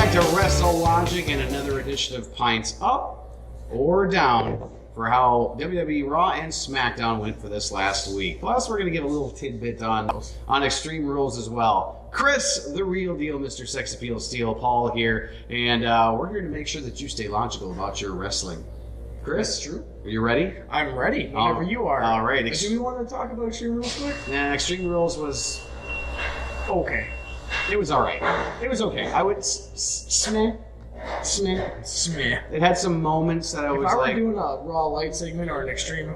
back to Wrestle Logic and another edition of Pints Up or Down for how WWE Raw and SmackDown went for this last week. Plus, we're going to give a little tidbit on Extreme Rules as well. Chris, the real deal, Mr. Sex Appeal Steel, Paul here, and we're here to make sure that you stay logical about your wrestling. Chris, that's true. Are you ready? I'm ready. Whenever you are. All right. Do we want to talk about Extreme Rules quick? Nah, Extreme Rules was okay. It was all right. It was okay. I would smeh. It had some moments that I was like. If I were doing a Raw Light segment or an Extreme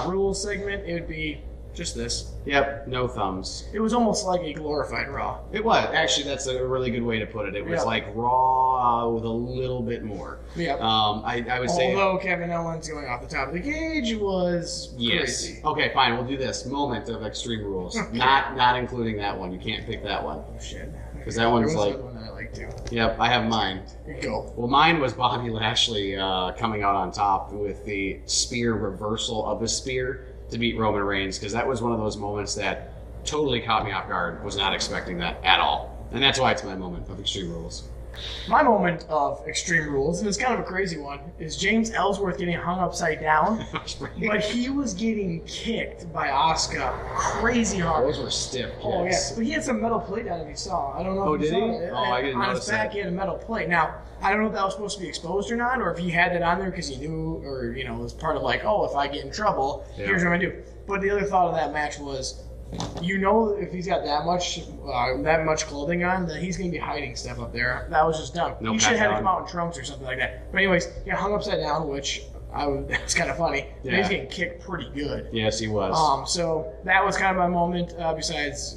Rules segment, it would be just this. Yep, no thumbs. It was almost like a glorified Raw. It was. Actually, that's a really good way to put it. It was like Raw with a little bit more. Yep. I would say. Although Kevin Owens going off the top of the cage was crazy. Okay, fine. We'll do this. Moment of Extreme Rules. Okay. Not including that one. You can't pick that one. Oh, shit. Because that one's like. One that I like too. Yep, I have mine. Go. Well, mine was Bobby Lashley coming out on top with the spear reversal of a spear to beat Roman Reigns, because that was one of those moments that totally caught me off guard. Was not expecting that at all. And that's why it's my moment of Extreme Rules. My moment of Extreme Rules, and it's kind of a crazy one, is James Ellsworth getting hung upside down, but he was getting kicked by Asuka crazy hard. Those were stiff kicks. Oh, yeah. But he had some metal plate on him, you saw. I don't know if you did he? saw it. Oh, I didn't on notice his back, that. he had a metal plate. Now, I don't know if that was supposed to be exposed or not, or if he had it on there because he knew, or, it was part of like, oh, if I get in trouble, here's what I'm going to do. But the other thought of that match was, if he's got that much clothing on, then he's going to be hiding stuff up there. That was just dumb. He should have had to come out in trunks or something like that. But anyways, he got hung upside down, which that's kind of funny. Yeah. He's getting kicked pretty good. Yes, he was. So that was kind of my moment. Besides,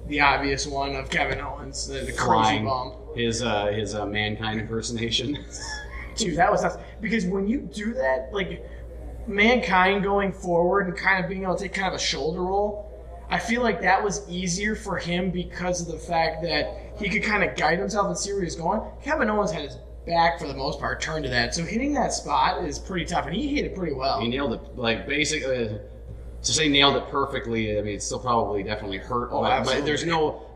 the obvious one of Kevin Owens, the crazy bump. His Mankind impersonation. Dude, that was nuts. Because when you do that, like Mankind going forward and kind of being able to take kind of a shoulder roll, I feel like that was easier for him because of the fact that he could kind of guide himself and see where he's going. Kevin Owens had his back, for the most part, turned to that. So hitting that spot is pretty tough, and he hit it pretty well. He nailed it, like, basically, to say nailed it perfectly, I mean, it still probably definitely hurt. Oh, but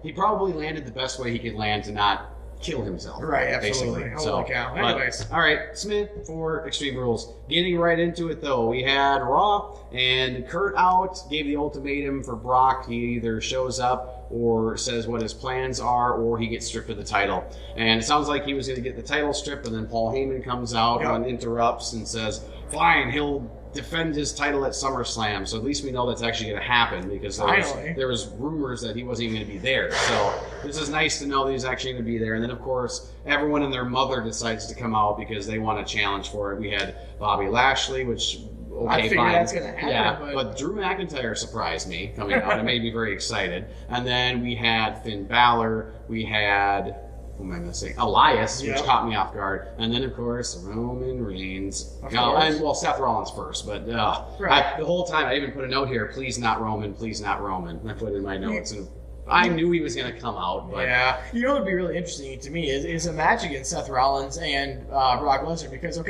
he probably landed the best way he could land to not kill himself. Right, absolutely. Basically. Holy cow. Anyways. All right, Smith for Extreme Rules. Getting right into it, though, we had Raw, and Kurt out, gave the ultimatum for Brock. He either shows up or says what his plans are, or he gets stripped of the title. And it sounds like he was going to get the title stripped, and then Paul Heyman comes out and interrupts and says, fine, he'll defend his title at SummerSlam. So at least we know that's actually going to happen, because there was rumors that he wasn't even going to be there. So this is nice to know that he's actually going to be there. And then, of course, everyone and their mother decides to come out because they want a challenge for it. We had Bobby Lashley, which, I figured fine. That's going to happen. Yeah, but Drew McIntyre surprised me coming out. It made me very excited. And then we had Finn Balor. We had... who am I missing? Elias, which caught me off guard. And then, of course, Roman Reigns. Seth Rollins first. But the whole time, I even put a note here, please not Roman, please not Roman. I put it in my notes. And I knew he was going to come out. But yeah. What would be really interesting to me is a match against Seth Rollins and Brock Lesnar. Because,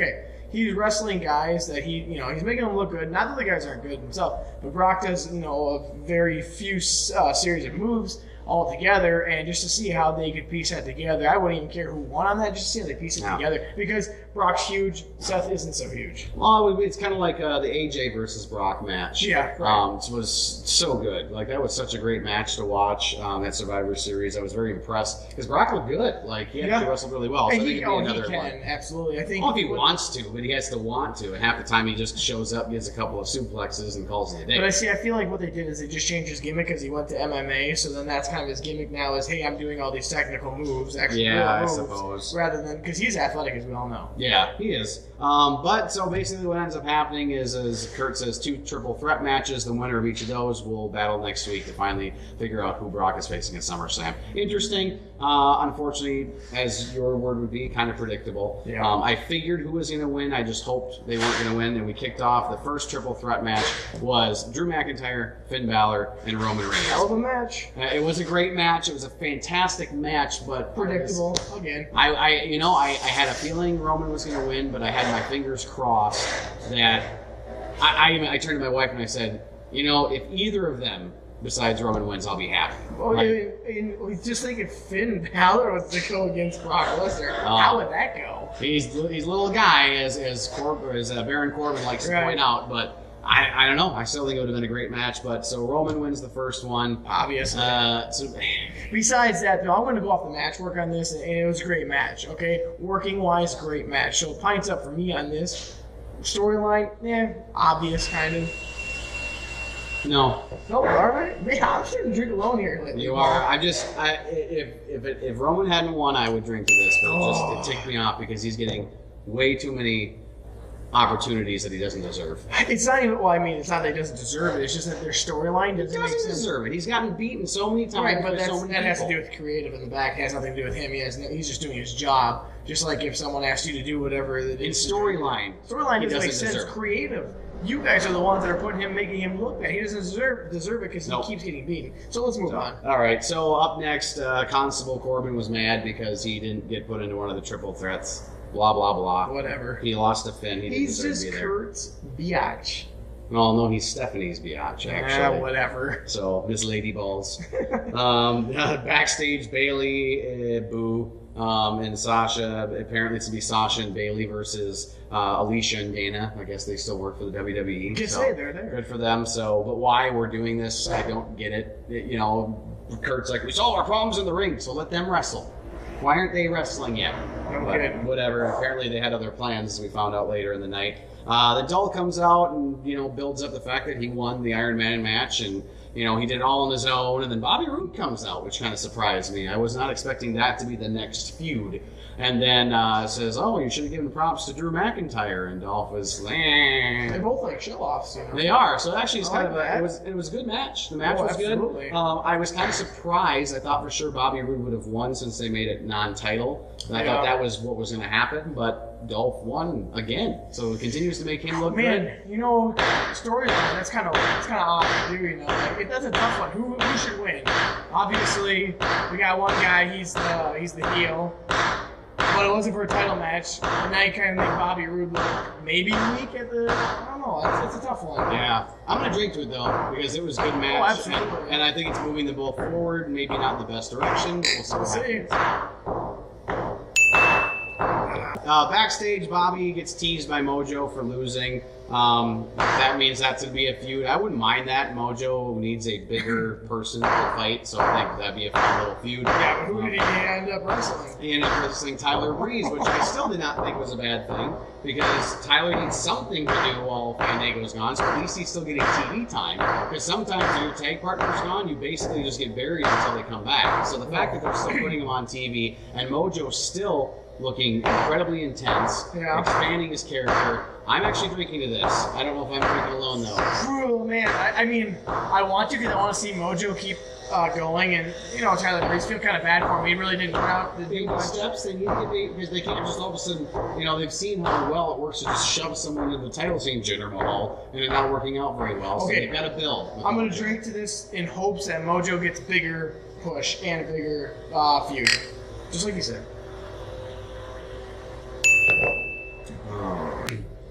he's wrestling guys that he's making them look good. Not that the guys aren't good themselves, but Brock does, a very few series of moves all together, and just to see how they could piece that together. I wouldn't even care who won on that, just to see how they piece it together. Because Brock's huge, Seth isn't so huge. Well, it's kind of like the AJ versus Brock match. Yeah, right. It was so good. Like, that was such a great match to watch, that Survivor Series. I was very impressed, because Brock looked good. Like, he actually wrestled really well. And so he can, absolutely. I think. Well, if he wants to, but he has to want to. And half the time he just shows up, gets a couple of suplexes, and calls it a day. But I feel like what they did is they just changed his gimmick because he went to MMA, so then that's kind of his gimmick now is, hey, I'm doing all these technical moves, I suppose. Rather than, because he's athletic, as we all know. Yeah, he is. But so basically what ends up happening is, as Kurt says, 2 triple threat matches. The winner of each of those will battle next week to finally figure out who Brock is facing at SummerSlam. Interesting. Unfortunately, as your word would be, kind of predictable. Yeah. I figured who was going to win. I just hoped they weren't going to win. And we kicked off. The first triple threat match was Drew McIntyre, Finn Balor, and Roman Reigns. Hell of a match. It was a great match. It was a fantastic match, but predictable again. I had a feeling Roman was going to win, but I had my fingers crossed that I turned to my wife and I said, if either of them besides Roman wins, I'll be happy. Well, and just think if Finn Balor was to go against Brock Lesnar, how would that go? He's a little guy, as Baron Corbin likes to point out, but I don't know. I still think it would have been a great match. But so Roman wins the first one, obviously. Besides that, though, I'm going to go off the match work on this, and it was a great match. Okay, working wise, great match. So pints up for me on this storyline. Obvious kind of. No. All right. Man, I'm starting to drink alone here lately. You are. If Roman hadn't won, I would drink to this, but it ticked me off because he's getting way too many opportunities that he doesn't deserve. It's not even. Well, I mean, it's not that he doesn't deserve it. It's just that their storyline doesn't make sense. Deserve it. He's gotten beaten so many times. Right, but that has to do with creative in the back. It has nothing to do with him. He's just doing his job. Just like if someone asked you to do whatever. In storyline doesn't make sense. Creative. You guys are the ones that are making him look bad. He doesn't deserve it because he keeps getting beaten. So let's move on. All right. So up next, Constable Corbin was mad because he didn't get put into one of the triple threats. Blah blah blah. Whatever. He lost to Finn. He's just Kurt's biatch. Well, no, he's Stephanie's biatch, actually. Whatever. So, Miss Lady Balls. Backstage, Bayley, Boo, and Sasha. Apparently, it's to be Sasha and Bayley versus Alicia and Dana. I guess they still work for the WWE. Just say they're there. Good for them. So, but why we're doing this, I don't get it. Kurt's like, we solve our problems in the ring, so let them wrestle. Why aren't they wrestling yet? Okay. But whatever. Apparently, they had other plans, as we found out later in the night. The doll comes out and builds up the fact that he won the Iron Man match, and he did it all on his own. And then Bobby Roode comes out, which kind of surprised me. I was not expecting that to be the next feud. And then says, "Oh, you should have given props to Drew McIntyre." And Dolph was, They're both like show-offs, They are. So actually, it's kind of it was a good match. The match was good. I was kind of surprised. I thought for sure Bobby Roode would have won since they made it non-title. And I thought that was what was going to happen, but Dolph won again. So it continues to make him look good. Storyline, that's kind of odd to do. Like, that's a tough one. Who should win? Obviously, we got one guy. He's the heel. But it wasn't for a title match, and now you kind of make Bobby Roode look maybe weak at the. I don't know. It's a tough one. Yeah, I'm gonna drink to it though because it was a good match. Oh, absolutely. And I think it's moving them both forward. Maybe not in the best direction. We'll see. Backstage, Bobby gets teased by Mojo for losing. That means that's going to be a feud. I wouldn't mind that. Mojo needs a bigger person to fight, so I think that'd be a fun little feud. Yeah, but who did he end up wrestling? He ended up wrestling Tyler Breeze, which I still did not think was a bad thing, because Tyler needs something to do while Fandango's gone, so at least he's still getting TV time. Because sometimes when your tag partner's gone, you basically just get buried until they come back. So the fact that they're still putting him on TV, and Mojo's still looking incredibly intense, expanding his character. I'm actually drinking to this. I don't know if I'm drinking alone, though. Oh, man. I mean, I want to because I want to see Mojo keep going. And, Tyler Breeze, feel kind of bad for him. He really didn't turn out the baby steps they need to be, because they can't just all of a sudden, they've seen how well it works to just shove someone into the title scene, Jinder Mahal, and it's not working out very well. So they've got to build. I'm going to drink to this in hopes that Mojo gets a bigger push and a bigger feud. Just like you said.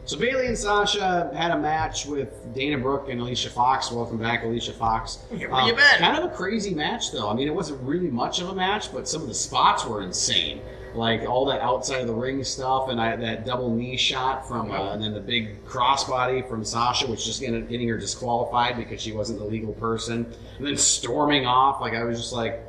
So Bayley and Sasha had a match with Dana Brooke and Alicia Fox. Welcome back, Alicia Fox. Where you been? Kind of a crazy match, though. I mean, it wasn't really much of a match, but some of the spots were insane. Like all that outside of the ring stuff, and that double knee shot from, and then the big crossbody from Sasha, which just ended up getting her disqualified because she wasn't the legal person. And then storming off, I was just like,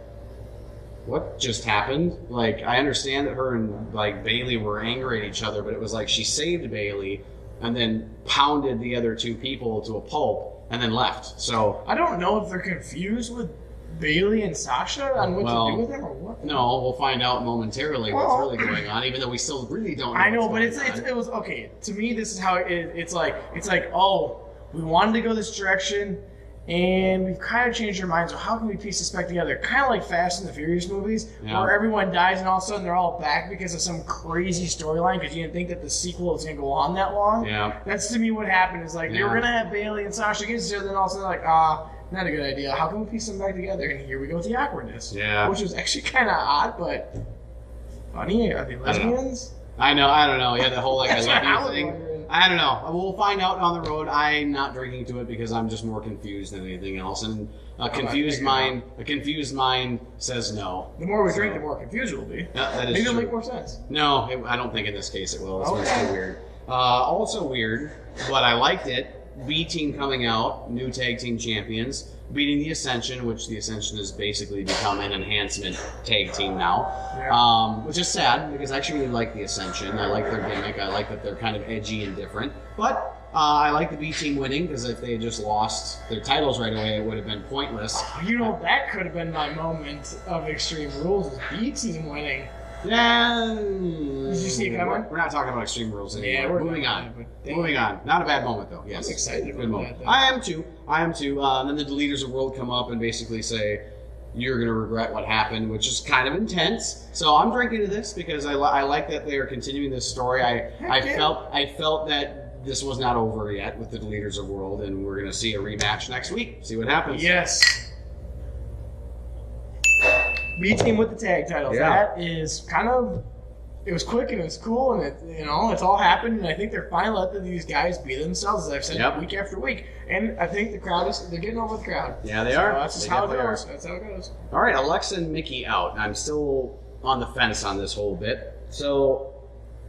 what just happened? I understand that her and Bayley were angry at each other, but it was like she saved Bayley and then pounded the other two people to a pulp and then left. So I don't know if they're confused with Bayley and Sasha on what to do with them or what. No, we'll find out momentarily what's really going on, even though we still really don't know. I know, but it was okay. To me, this is how it's like, oh, we wanted to go this direction. And we've kind of changed our minds. So how can we piece this back together? Kind of like Fast and the Furious movies, where everyone dies and all of a sudden they're all back because of some crazy storyline because you didn't think that the sequel was going to go on that long. Yeah. That's to me what happened. Is they were going to have Bayley and Sasha against each other, then all of a sudden not a good idea. How can we piece them back together? And here we go with the awkwardness. Yeah. Which was actually kind of odd, but funny. Are they lesbians? I know. I don't know. Yeah, the whole I love you thing. I don't know. We'll find out on the road. I'm not drinking to it because I'm just more confused than anything else. And a confused mind says no. The more we drink, the more confused we'll be. Yeah, that is Maybe it'll true. make more sense. No, I don't think in this case it will. It's Okay. mostly weird. Also weird, but I liked it. B Team coming out, new tag team champions, beating the Ascension, which the Ascension has basically become an enhancement tag team now. Yeah. Which is sad because I actually really like the Ascension. I like their gimmick. I like that they're kind of edgy and different. But I like the B Team winning because if they had just lost their titles right away, it would have been pointless. You know, that could have been my moment of Extreme Rules, is B Team winning. Yeah. Did you see it coming? We're not talking about Extreme Rules anymore. Yeah, we're moving not, on. but damn. Moving on. Not a bad moment though. Yes. I'm excited Good about moment. that, though. I am too. Then the Deleters of World come up and basically say, "You're going to regret what happened," which is kind of intense. So I'm drinking to this because I like that they are continuing this story. I felt that this was not over yet with the Deleters of World, and we're going to see a rematch next week. See what happens. Yes. B Team with the tag titles. Yeah. That is kind of. It was quick and it was cool, and it's all happened. And I think they're finally letting these guys be themselves, as I've said week after week. And I think the crowd they're getting over the crowd. Yeah, they are. That's just how it goes. That's how it goes. All right, Alexa and Mickey out. I'm still on the fence on this whole bit. So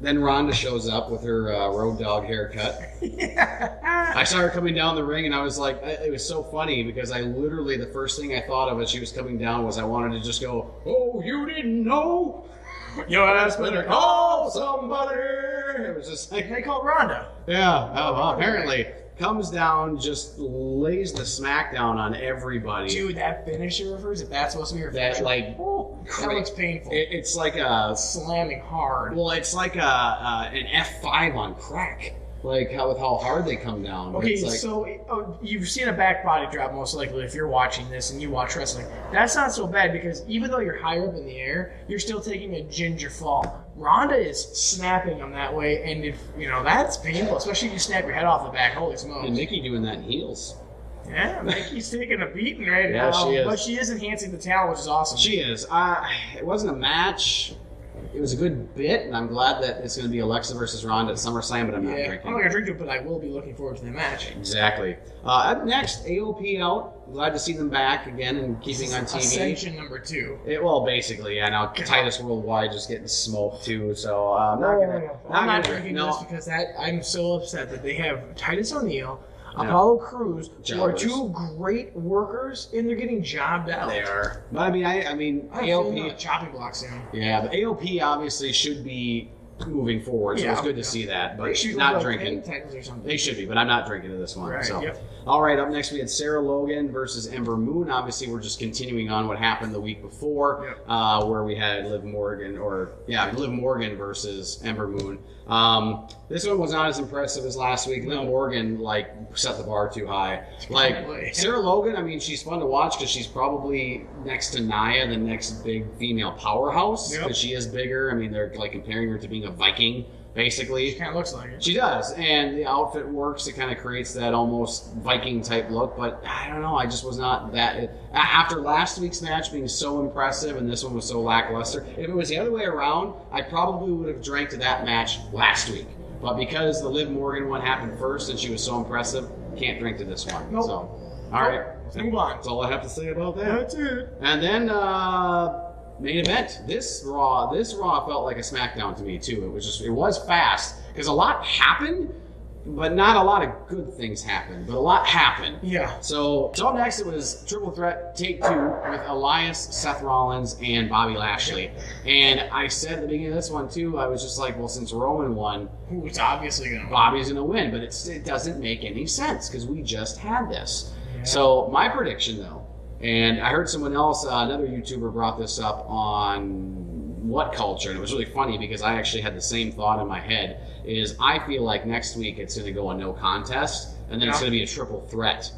then Rhonda shows up with her road dog haircut. I saw her coming down the ring, and I was like, it was so funny because I literally, the first thing I thought of as she was coming down was I wanted to just go, "Oh, you didn't know? Your ass better call somebody." It was just like, They called Rhonda. yeah, well, apparently. Comes down, just lays the smackdown on everybody. Dude, that finisher of hers, if that's supposed to be her That, finisher, like, that looks painful. It's like a Slamming hard. Well, it's like an F5 on crack. Like with how hard they come down. But Okay, it's like, so you've seen a back body drop most likely if you're watching this and you watch wrestling. That's not so bad because even though you're higher up in the air, you're still taking a ginger fall. Ronda is snapping them that way, and if that's painful, especially if you snap your head off the back. Holy smokes! and Nikki doing that in heels. Yeah, Mickey's taking a beating right Yeah, now. she is. But she is enhancing the talent, which is awesome. She is. It wasn't a match. It was a good bit, and I'm glad that it's going to be Alexa versus Ronda at SummerSlam, but I'm not I'm drinking. not gonna drink it, but I will be looking forward to the match. Exactly. Up next, AOP out. Glad to see them back again and keeping on TV. Ascension number 2. Well, basically, yeah. Now Titus Worldwide just getting smoked too, so I'm I'm not gonna drinking no. this because I'm so upset that they have Titus O'Neil, Apollo Crews, who are Jobbers. 2 great workers, and they're getting jobbed out. They are. But I mean, I mean, I feel AOP. a chopping block soon. Yeah, but AOP obviously should be moving forward, so Yeah, it's good to yeah. see that. But They should not go drinking. tag titles or something. They should be, but I'm not drinking to this one. Right, So, yep. all right. Up next, we had Sarah Logan versus Ember Moon. Obviously, we're just continuing on what happened the week before, where we had Liv Morgan versus Ember Moon. This one was not as impressive as last week. Liv Morgan set the bar too high. Probably. Sarah Logan, I mean, she's fun to watch because she's probably next to Nia, the next big female powerhouse. Yep. Because she is bigger. I mean, they're comparing her to being a Viking. Basically, She kind of looks like it. she does, and the outfit works. It kind of creates that almost Viking type look. But I don't know. I just was not that. After last week's match being so impressive, and this one was so lackluster. If it was the other way around, I probably would have drank to that match last week. But because the Liv Morgan one happened first, and she was so impressive, can't drink to this one. Nope. So, all right, Let's move on. that's all I have to say about that. That's it. And then main event. This Raw felt like a SmackDown to me too. It was fast because a lot happened, but not a lot of good things happened. But a lot happened. Yeah. So up next it was Triple Threat Take 2 with Elias, Seth Rollins, and Bobby Lashley. And I said at the beginning of this one too, I was just like, well, since Roman won, Who's obviously going to win. Bobby's going to win. But it doesn't make any sense because we just had this. Yeah. So my prediction though. And I heard someone else, another YouTuber, brought this up on What Culture, and it was really funny because I actually had the same thought in my head, is I feel like next week it's going to go a no contest, and then it's going to be a triple threat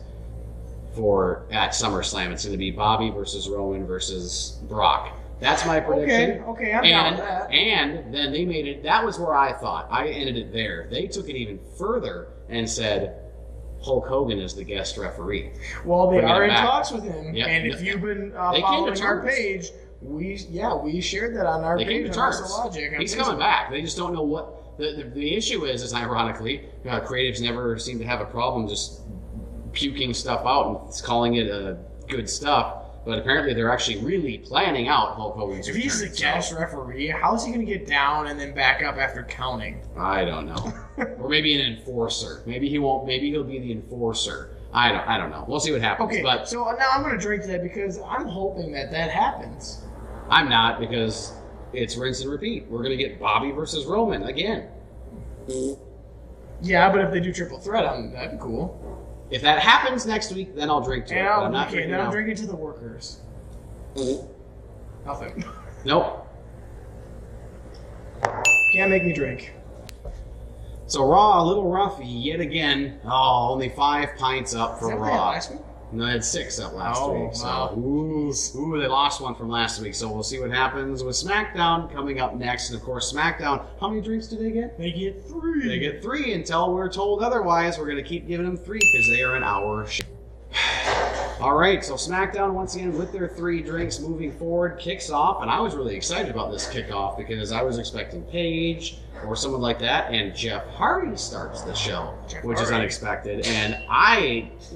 at SummerSlam. It's going to be Bobby versus Roman versus Brock. That's my prediction. Okay, I'm down with that. And then they made it, that was where I thought. I ended it there. They took it even further and said, Hulk Hogan is the guest referee. Well, they Bring are it in back. talks with him, Yep. and if you've been They came to following our terms. page, we shared that on our They came page to on terms. Logic. He's coming back. They just don't know what. the issue is ironically, creatives never seem to have a problem just puking stuff out and calling it good stuff. But apparently they're actually really planning out Hulk Hogan's return. If he's a guest referee, how's he going to get down and then back up after counting? I don't know. Or maybe an enforcer. Maybe he won't. Maybe he'll be the enforcer. I don't know. We'll see what happens. Okay, but so now I'm going to drink to that because I'm hoping that happens. I'm not, because it's rinse and repeat. We're going to get Bobby versus Roman again. Yeah, but if they do triple threat, that'd be cool. If that happens next week, then I'll drink to it. Yeah, I'm not okay, then I'm drinking to the workers. Nothing. Nope. Can't make me drink. So Raw, a little rough yet again. Oh, only 5 pints up for Is that Raw. last week? No, they had 6 up last week. So, wow. ooh, they lost one from last week. So we'll see what happens with SmackDown coming up next. And of course, SmackDown, how many drinks do they get? They get 3. They get 3 until we're told otherwise. We're going to keep giving them 3 because they are an hour show. All right, so SmackDown once again with their 3 drinks moving forward kicks off, and I was really excited about this kickoff because I was expecting Paige or someone like that, and Jeff Hardy starts the show, which is unexpected. And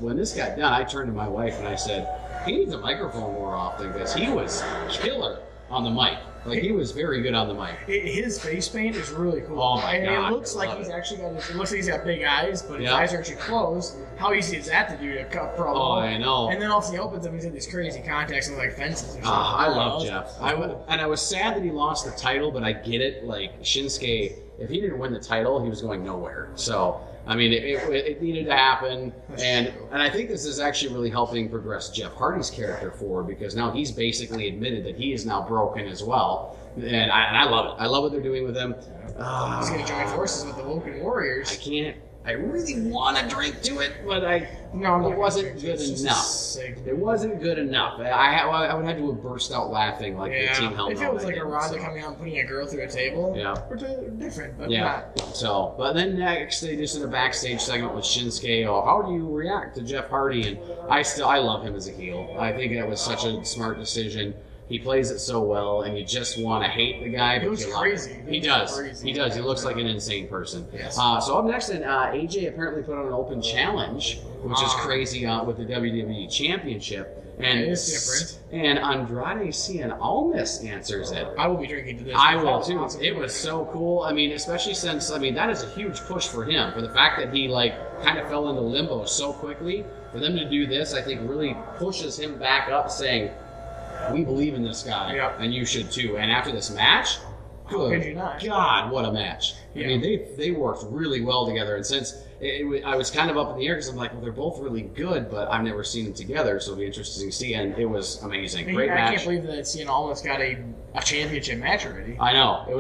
when this got done, I turned to my wife and I said, he needs a microphone more often because he was killer on the mic. Like, he was very good on the mic. His face paint is really cool. Oh my God, it looks like he's actually got. It looks like he's got big eyes, but his eyes are actually closed. How easy is that to do to cut promo? Oh, I know. And then also he opens them. He's in these crazy contacts and like fences or something. I love Jeff. I was sad that he lost the title, but I get it. Like, Shinsuke, if he didn't win the title, he was going nowhere. So, I mean, it needed to happen, and I think this is actually really helping progress Jeff Hardy's character forward because now he's basically admitted that he is now broken as well, and I love it. I love what they're doing with him. He's going to join forces with the Woken Warriors. I really want to drink to it, but it wasn't good enough. It wasn't good enough. I would have to have burst out laughing like the Team Hell No. If it was like a Ronda coming out and putting a girl through a table, we're different, but not. So, but then next they just did a backstage segment with Shinsuke. Oh, how do you react to Jeff Hardy? And I love him as a heel. I think that was such a smart decision. He plays it so well, and you just want to hate the guy, but you love him. He does. He does. He looks like an insane person. Yes. So up next, then AJ apparently put on an open challenge, which is crazy with the WWE Championship. And it is different. And Andrade Cien Almas answers it. I will be drinking to this. I will too. It was so cool. I mean, especially since that is a huge push for him. For the fact that he kind of fell into limbo so quickly, for them to do this, I think really pushes him back up, saying, we believe in this guy, and you should too. And after this match, good God, what a match! Yeah. I mean, they worked really well together. And since I was kind of up in the air because I'm like, well, they're both really good, but I've never seen them together, so it'll be interesting to see. And it was amazing, great match. I can't believe that Cien almost got a championship match already. I know it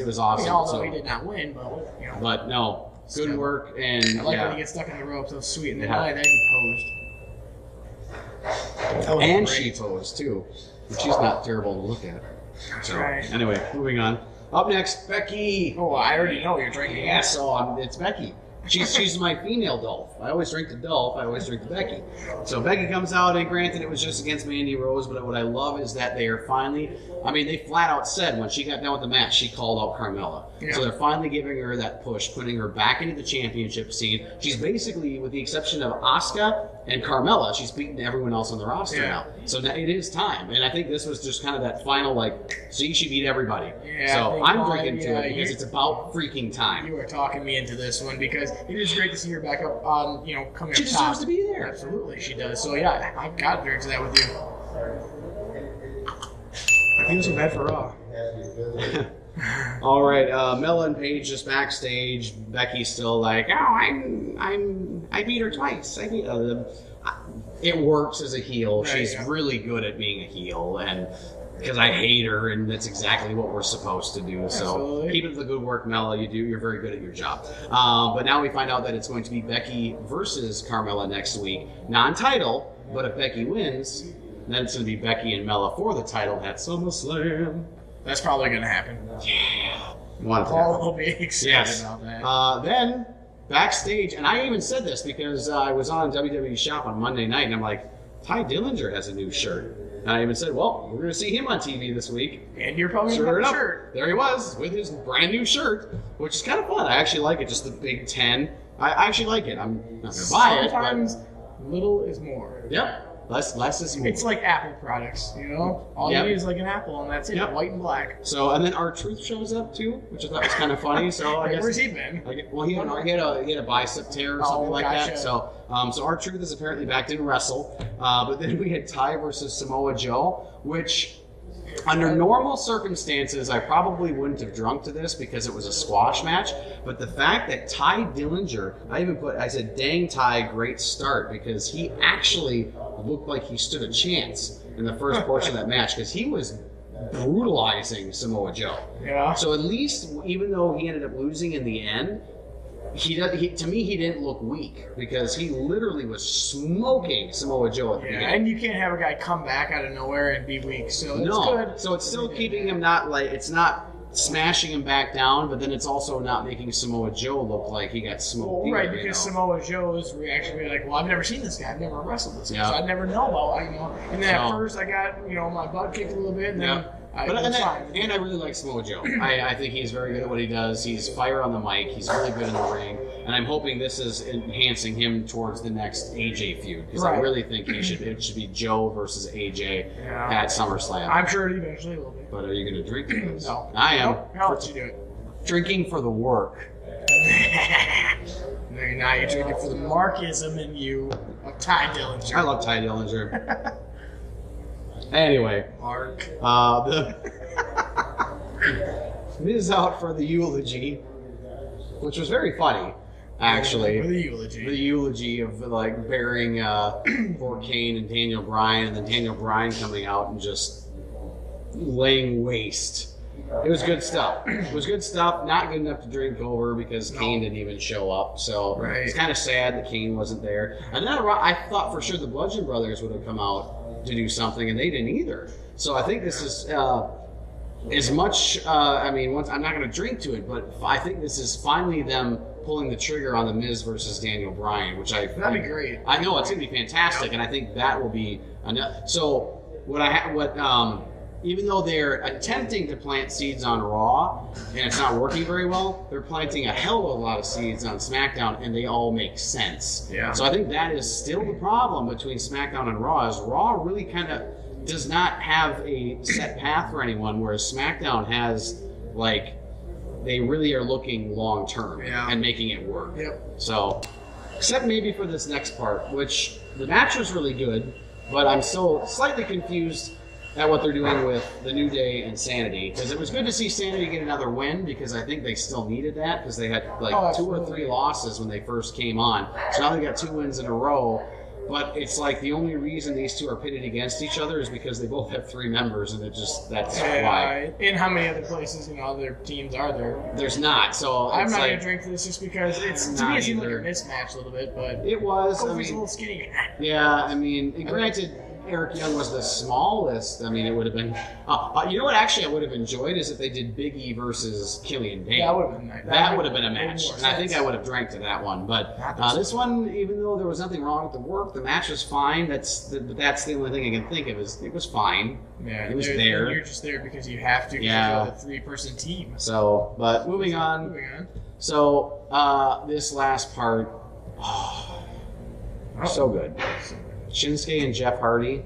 was awesome. I mean, although he did not win, but But no, good work. And I like when he gets stuck in the ropes, so sweet. And then that he posed. And she posed too. She's not terrible to look at. That's right. Anyway, moving on. Up next, Becky. Oh, I already know you're drinking. Yeah, so it's Becky. She's my female Dolph. I always drink the Dolph. I always drink the Becky. So Becky comes out, and granted, it was just against Mandy Rose, but what I love is that they are finally. I mean, they flat out said when she got done with the match, she called out Carmella. Yeah. So they're finally giving her that push, putting her back into the championship scene. She's basically, with the exception of Asuka and Carmella, she's beaten everyone else on the roster now. So now it is time, and I think this was just kind of that final see, she beat everybody. Yeah, so I'm drinking to it because it's about freaking time. You are talking me into this one because it is great to see her back up on, coming she up top. She deserves to be there. Absolutely, she does. So yeah, I got to drink to that with you. I feel so bad for Raw. All right, Mella and Paige just backstage. Becky's still like, oh, I beat her twice. It works as a heel. Right, she's really good at being a heel, and because I hate her, and that's exactly what we're supposed to do. So keep it the good work, Mella. You're very good at your job. But now we find out that it's going to be Becky versus Carmella next week, non-title. But if Becky wins, then it's going to be Becky and Mella for the title at SummerSlam. That's probably going to happen. Yeah. We'll be excited about that. Then, backstage, and I even said this because I was on WWE Shop on Monday night, and I'm like, Ty Dillinger has a new shirt. And And I even said, well, we're going to see him on TV this week. And you're probably Sure wearing a enough, shirt. there he was with his brand new shirt, which is kind of fun. I actually like it, just the Big 10. I actually like it. I'm not going to buy it. Sometimes little is more. Yep. Less is more. It's like Apple products, you know? All you need is like an apple, and that's it, white and black. So, and then R-Truth shows up too, which I thought was kind of funny. So I guess where's he been? Well, he had a bicep tear or something like that. So, so R-Truth is apparently back, didn't wrestle. But then we had Ty versus Samoa Joe, which under normal circumstances, I probably wouldn't have drunk to this because it was a squash match. But the fact that Ty Dillinger, I said, dang Ty, great start, because he actually looked like he stood a chance in the first portion of that match because he was brutalizing Samoa Joe. Yeah. So at least, even though he ended up losing in the end, to me, he didn't look weak because he literally was smoking Samoa Joe at the beginning. And you can't have a guy come back out of nowhere and be weak, so it's good. So it's still keeping him it's not smashing him back down, but then it's also not making Samoa Joe look like he got smoked. Well, right, because Samoa Joe's reaction would be like, well, I've never seen this guy, I've never wrestled this guy, so I never know about, And then at first I got, my butt kicked a little bit, and then and I really like Samoa Joe. I think he's very good at what he does. He's fire on the mic. He's really good in the ring. And I'm hoping this is enhancing him towards the next AJ feud. Because I really think it should be Joe versus AJ at SummerSlam. I'm sure it eventually will be. But are you going to drink this? No. I am. How else you do it? Drinking for the work. No, you're not. You're drinking for the Markism in you of Ty Dillinger. I love Ty Dillinger. Anyway, Mark. The Miz out for the eulogy, which was very funny, actually. For the eulogy. The eulogy of burying poor Kane and Daniel Bryan, and then Daniel Bryan coming out and just laying waste. It was good stuff. It was good stuff. Not good enough to drink over because Kane didn't even show up. So it's kind of sad that Kane wasn't there. And then I thought for sure the Bludgeon Brothers would have come out to do something, and they didn't either. So I think this is as much. I'm not going to drink to it, but I think this is finally them pulling the trigger on the Miz versus Daniel Bryan, which that'd be great. I know it's going to be fantastic, and I think that will be enough. So even though they're attempting to plant seeds on Raw and it's not working very well, they're planting a hell of a lot of seeds on SmackDown, and they all make sense. Yeah. So I think that is still the problem between SmackDown and Raw, is Raw really kind of does not have a set path for anyone, whereas SmackDown has, they really are looking long term and making it work. Yep. So, except maybe for this next part, which the match was really good, but I'm still slightly confused at what they're doing with the New Day and Sanity, because it was good to see Sanity get another win, because I think they still needed that, because they had 2 or 3 losses when they first came on. So now they got 2 wins in a row, but it's the only reason these two are pitted against each other is because they both have 3 members, and that's why. And how many other places and other teams are there? There's not, so I'm not going to drink this just because to me it seemed like a mismatch a little bit, but it was. Kofi's a little skinny. Yeah, granted, Eric Young was the smallest. It would have been. You know what? Actually, I would have enjoyed is if they did Big E versus Killian Dane. That would have been nice. That would have been a match, and I think I would have drank to that one. But this one, even though there was nothing wrong with the work, the match was fine. That's the only thing I can think of is it was fine. Yeah, it was there. You're just there because you have to. Yeah, you're the 3-person team. So, but moving on. So this last part, so good. Shinsuke and Jeff Hardy.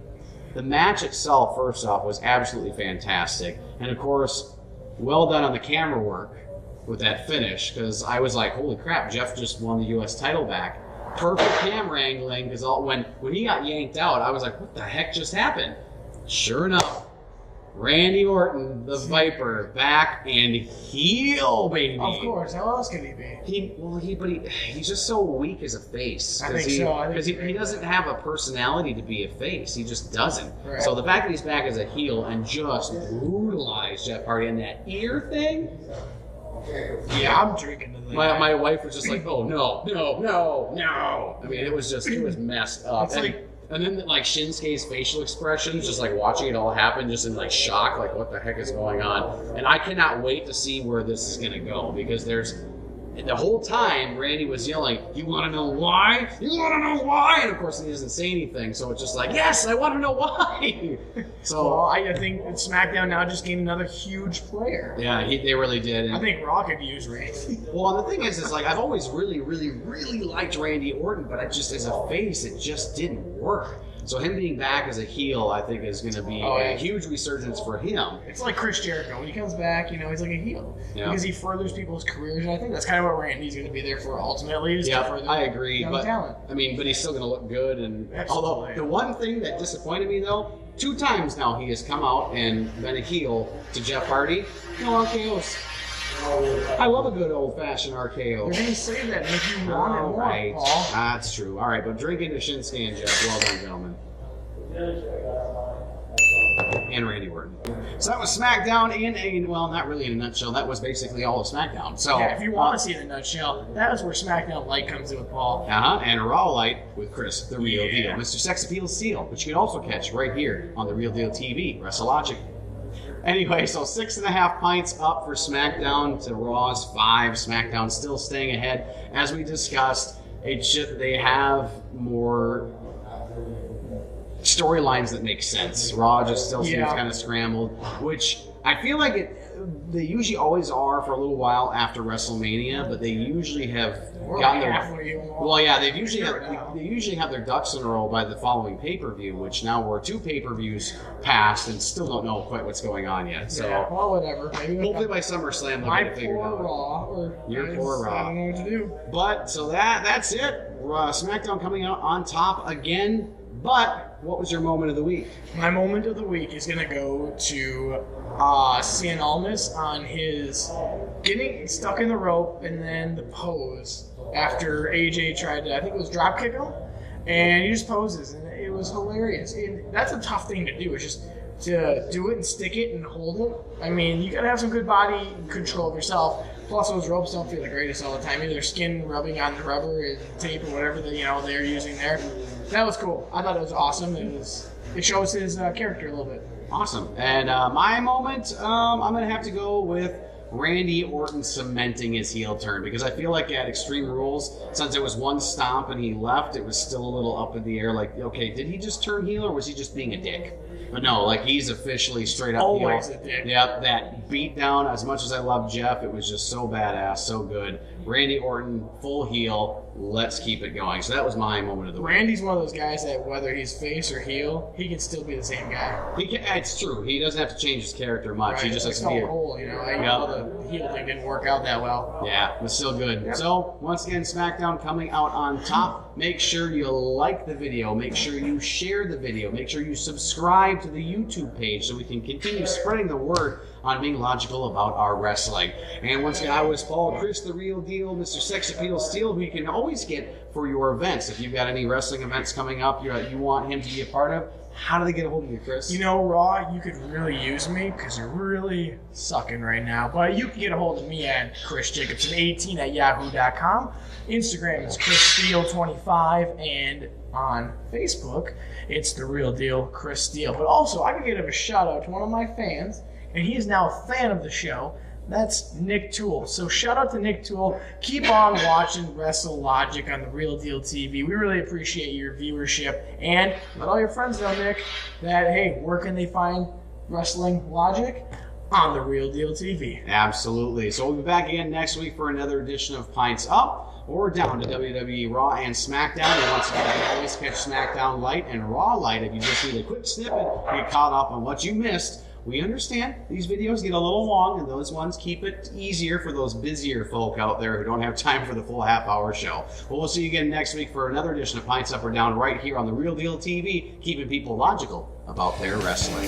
The match itself, first off, was absolutely fantastic. And of course, well done on the camera work with that finish, because I was like, holy crap, Jeff just won the U.S. title back. Perfect camera angling, because when he got yanked out, I was like, what the heck just happened? Sure enough, Randy Orton, the Viper, back and heel, baby. Of course. How else could he be? He's just so weak as a face. I think so. Because he doesn't have a personality to be a face. He just doesn't. Right. So the fact that he's back as a heel and just brutalized Jeff Hardy and that ear thing. Yeah, I'm drinking to that. My wife was just like, oh no. It was messed up. And then Shinsuke's facial expressions, just watching it all happen, just in shock, what the heck is going on? And I cannot wait to see where this is going to go, because there's And the whole time, Randy was yelling, "You want to know why? You want to know why?" And of course, he doesn't say anything. So it's just like, "Yes, I want to know why." So well, I think SmackDown now just gained another huge player. yeah, they really did. And I think Raw could use Randy. well, and the thing is like I've always really, really, really liked Randy Orton, but I just as a face, it just didn't work. So him being back as a heel, I think, is going to be a huge resurgence for him. It's like Chris Jericho. When he comes back, he's like a heel. Yeah. Because he furthers people's careers, and I think that's kind of what Randy's going to be there for ultimately. Is to further I agree. young But talent. I mean, but he's still going to look good. And Absolutely. although the one thing that disappointed me, though, 2 times now he has come out and been a heel to Jeff Hardy. No RKOs. I love a good old-fashioned RKO. They're going to say that if you want it more, Right. Paul. That's true. All right, but drinking to Shinsuke and Jeff. Well done, gentlemen. And Randy Orton. So that was SmackDown in a, well, not really in a nutshell. That was basically all of SmackDown. So Yeah, if you want to see it in a nutshell, that is where SmackDown Light comes in with Paul. and Raw Light with Chris, the Real Deal, Yeah. Mr. Sex Appeal Steel, which you can also catch right here on the Real Deal TV, WrestleLogic. Anyway, so 6.5 pints up for SmackDown to Raw's 5. SmackDown still staying ahead, as we discussed. They have more storylines that make sense. Raw just still seems kind of scrambled, which I feel like they usually always are for a little while after WrestleMania, but they usually have gotten their they usually have their ducks in a row by the following pay-per-view, which now we're 2 pay-per-views past and still don't know quite what's going on yet. So well, whatever. Maybe hopefully by SummerSlam they'll get it figured out. Raw, or Year 4 Raw. I don't know what to do. But so that's it. SmackDown coming out on top again. But what was your moment of the week? My moment of the week is going to go to Cien Almas on his getting stuck in the rope and then the pose after AJ tried to, I think it was drop kick him, and he just poses, and it was hilarious. And that's a tough thing to do, is just to do it and stick it and hold it. I mean, you got to have some good body control of yourself. Plus, those ropes don't feel the greatest all the time. Either skin rubbing on the rubber, and tape, or whatever they're using there. That was cool. I thought it was awesome. It shows his character a little bit. Awesome. And my moment, I'm going to have to go with Randy Orton cementing his heel turn, because I feel like at Extreme Rules, since it was one stomp and he left, it was still a little up in the air. Like, okay, did he just turn heel or was he just being a dick? But no, like he's officially straight up Always heel. a dick. Yep, that beat down. As much as I love Jeff, it was just so badass, so good. Randy Orton, full heel. Let's keep it going. So that was my moment of the week. Randy's one of those guys that whether he's face or heel, he can still be the same guy. It's true. He doesn't have to change his character much. Right? He just like has to be Stone Cold, I know the heel thing didn't work out that well. Yeah, it was still good. Yep. So, once again, SmackDown coming out on top. Make sure you like the video. Make sure you share the video. Make sure you subscribe to the YouTube page so we can continue spreading the word on being logical about our wrestling. And once again, I was Paul, Chris, the Real Deal, Mr. Sex Appeal Steel, who you can always get for your events. If you've got any wrestling events coming up you want him to be a part of, how do they get a hold of you, Chris? Raw, you could really use me because you're really sucking right now. But you can get a hold of me at chrisjacobson18@yahoo.com. Instagram is chrissteele25, and on Facebook, it's The Real Deal, Chris Steele. But also, I can give a shout out to one of my fans, and he is now a fan of the show. That's Nick Toole. So shout out to Nick Toole. Keep on watching WrestleLogic on The Real Deal TV. We really appreciate your viewership. And let all your friends know, Nick, that, hey, where can they find Wrestling Logic? On The Real Deal TV. Absolutely. So we'll be back again next week for another edition of Pints Up or Down to WWE Raw and SmackDown. And once again, you can always catch SmackDown Light and Raw Light if you just need a quick snippet to get caught up on what you missed. We understand these videos get a little long, and those ones keep it easier for those busier folk out there who don't have time for the full half-hour show. Well, we'll see you again next week for another edition of Pints Up or Down right here on The Real Deal TV, keeping people logical about their wrestling.